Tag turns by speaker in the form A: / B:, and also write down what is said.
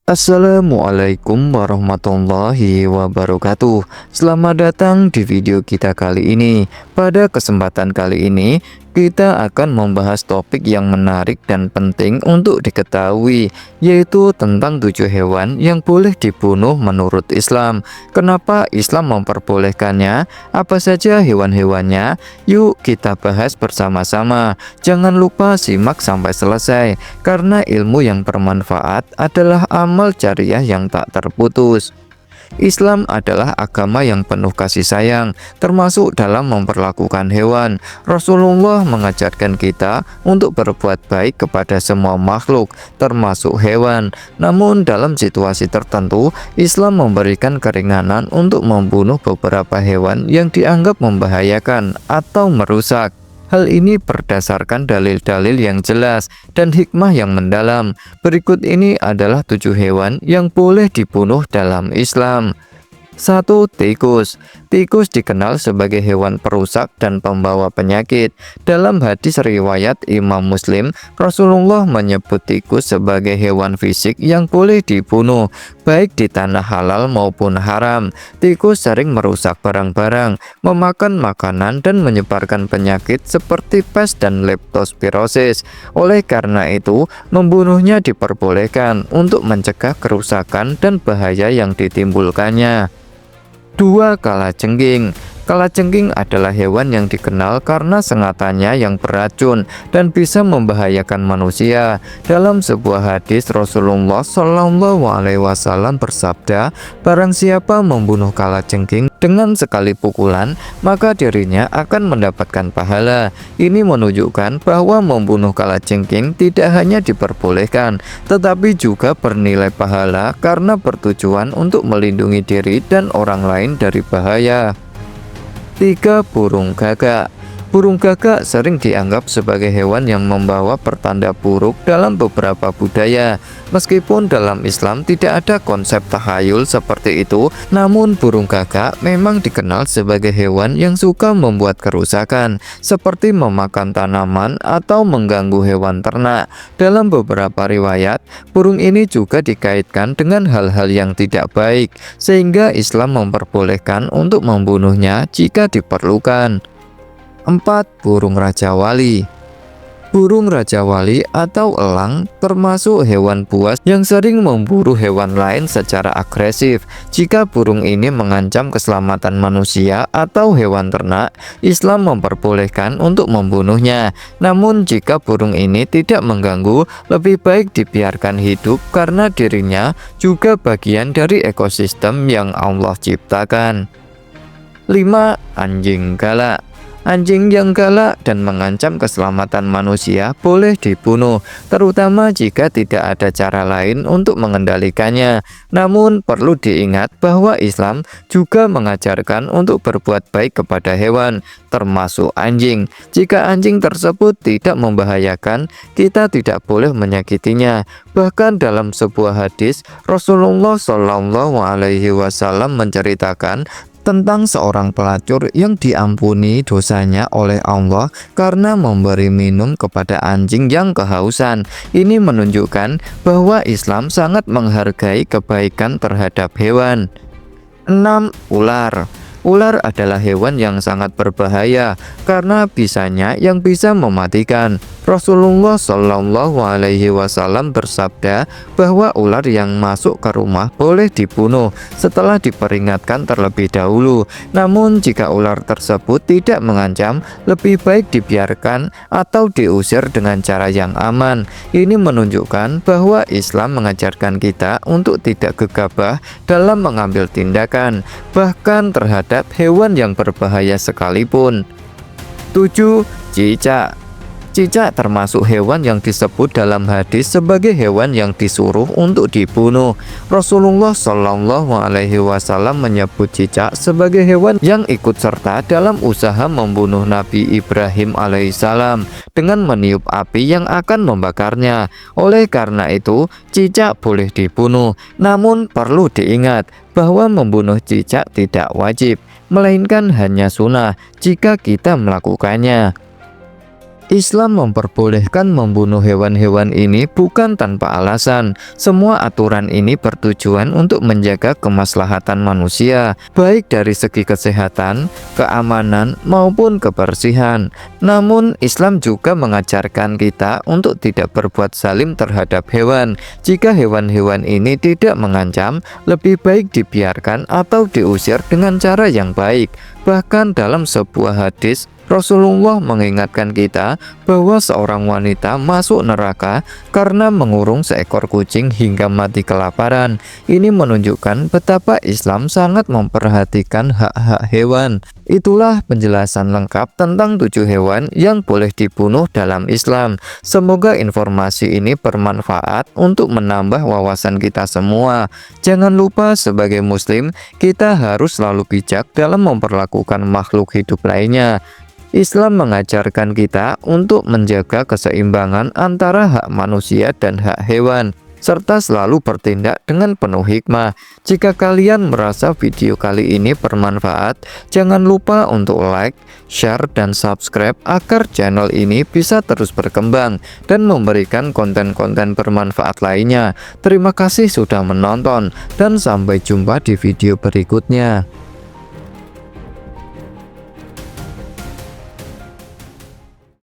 A: Assalamualaikum warahmatullahi wabarakatuh. Selamat datang di video kita kali ini. Pada kesempatan kali ini kita akan membahas topik yang menarik dan penting untuk diketahui, yaitu tentang 7 hewan yang boleh dibunuh menurut Islam. Kenapa Islam memperbolehkannya? Apa saja hewan-hewannya? Yuk kita bahas bersama-sama. Jangan lupa simak sampai selesai, karena ilmu yang bermanfaat adalah amal jariah yang tak terputus. Islam adalah agama yang penuh kasih sayang, termasuk dalam memperlakukan hewan. Rasulullah mengajarkan kita untuk berbuat baik kepada semua makhluk, termasuk hewan. Namun dalam situasi tertentu, Islam memberikan keringanan untuk membunuh beberapa hewan yang dianggap membahayakan atau merusak. Hal ini berdasarkan dalil-dalil yang jelas dan hikmah yang mendalam. Berikut ini adalah 7 hewan yang boleh dibunuh dalam Islam. 1. Tikus. Tikus dikenal sebagai hewan perusak dan pembawa penyakit. Dalam hadis riwayat Imam Muslim, Rasulullah menyebut tikus sebagai hewan fisik yang boleh dibunuh, baik di tanah halal maupun haram. Tikus sering merusak barang-barang, memakan makanan, dan menyebarkan penyakit seperti pes dan leptospirosis. Oleh karena itu, membunuhnya diperbolehkan untuk mencegah kerusakan dan bahaya yang ditimbulkannya. 2. Kalajengking. Kalajengking adalah hewan yang dikenal karena sengatannya yang beracun dan bisa membahayakan manusia. Dalam sebuah hadis, Rasulullah SAW bersabda, "Barang siapa membunuh kalajengking dengan sekali pukulan, maka dirinya akan mendapatkan pahala." Ini menunjukkan bahwa membunuh kalajengking tidak hanya diperbolehkan, tetapi juga bernilai pahala karena bertujuan untuk melindungi diri dan orang lain dari bahaya. 3. Burung gagak. Burung gagak sering dianggap sebagai hewan yang membawa pertanda buruk dalam beberapa budaya. Meskipun dalam Islam tidak ada konsep tahayul seperti itu, namun burung gagak memang dikenal sebagai hewan yang suka membuat kerusakan, seperti memakan tanaman atau mengganggu hewan ternak. Dalam beberapa riwayat, burung ini juga dikaitkan dengan hal-hal yang tidak baik, sehingga Islam memperbolehkan untuk membunuhnya jika diperlukan. 4. Burung Raja Wali. Burung Raja Wali atau elang termasuk hewan buas yang sering memburu hewan lain secara agresif. Jika burung ini mengancam keselamatan manusia atau hewan ternak, Islam memperbolehkan untuk membunuhnya. Namun jika burung ini tidak mengganggu, lebih baik dibiarkan hidup karena dirinya juga bagian dari ekosistem yang Allah ciptakan. 5. Anjing galak. Anjing yang galak dan mengancam keselamatan manusia boleh dibunuh, terutama jika tidak ada cara lain untuk mengendalikannya. Namun perlu diingat bahwa Islam juga mengajarkan untuk berbuat baik kepada hewan, termasuk anjing. Jika anjing tersebut tidak membahayakan, kita tidak boleh menyakitinya. Bahkan dalam sebuah hadis, Rasulullah SAW menceritakan tentang seorang pelacur yang diampuni dosanya oleh Allah karena memberi minum kepada anjing yang kehausan. Ini menunjukkan bahwa Islam sangat menghargai kebaikan terhadap hewan. 6. Ular. Ular adalah hewan yang sangat berbahaya karena bisanya yang bisa mematikan. Rasulullah SAW bersabda bahwa ular yang masuk ke rumah boleh dibunuh setelah diperingatkan terlebih dahulu. Namun jika ular tersebut tidak mengancam, lebih baik dibiarkan atau diusir dengan cara yang aman. Ini menunjukkan bahwa Islam mengajarkan kita untuk tidak gegabah dalam mengambil tindakan, bahkan terhadap hewan yang berbahaya sekalipun. 7. Cicak. Cicak termasuk hewan yang disebut dalam hadis sebagai hewan yang disuruh untuk dibunuh. Rasulullah SAW menyebut cicak sebagai hewan yang ikut serta dalam usaha membunuh Nabi Ibrahim alaihissalam dengan meniup api yang akan membakarnya. Oleh karena itu, cicak boleh dibunuh. Namun perlu diingat bahwa membunuh cicak tidak wajib, melainkan hanya sunnah jika kita melakukannya. Islam memperbolehkan membunuh hewan-hewan ini bukan tanpa alasan. Semua aturan ini bertujuan untuk menjaga kemaslahatan manusia, baik dari segi kesehatan, keamanan, maupun kebersihan. Namun, Islam juga mengajarkan kita untuk tidak berbuat zalim terhadap hewan. Jika hewan-hewan ini tidak mengancam, lebih baik dibiarkan atau diusir dengan cara yang baik. Bahkan dalam sebuah hadis, Rasulullah mengingatkan kita bahwa seorang wanita masuk neraka karena mengurung seekor kucing hingga mati kelaparan. Ini menunjukkan betapa Islam sangat memperhatikan hak-hak hewan. Itulah penjelasan lengkap tentang 7 hewan yang boleh dibunuh dalam Islam. Semoga informasi ini bermanfaat untuk menambah wawasan kita semua. Jangan lupa sebagai muslim, kita harus selalu bijak dalam memperlakukan makhluk hidup lainnya. Islam mengajarkan kita untuk menjaga keseimbangan antara hak manusia dan hak hewan, serta selalu bertindak dengan penuh hikmah. Jika kalian merasa video kali ini bermanfaat, jangan lupa untuk like, share, dan subscribe agar channel ini bisa terus berkembang dan memberikan konten-konten bermanfaat lainnya. Terima kasih sudah menonton, dan sampai jumpa di video berikutnya.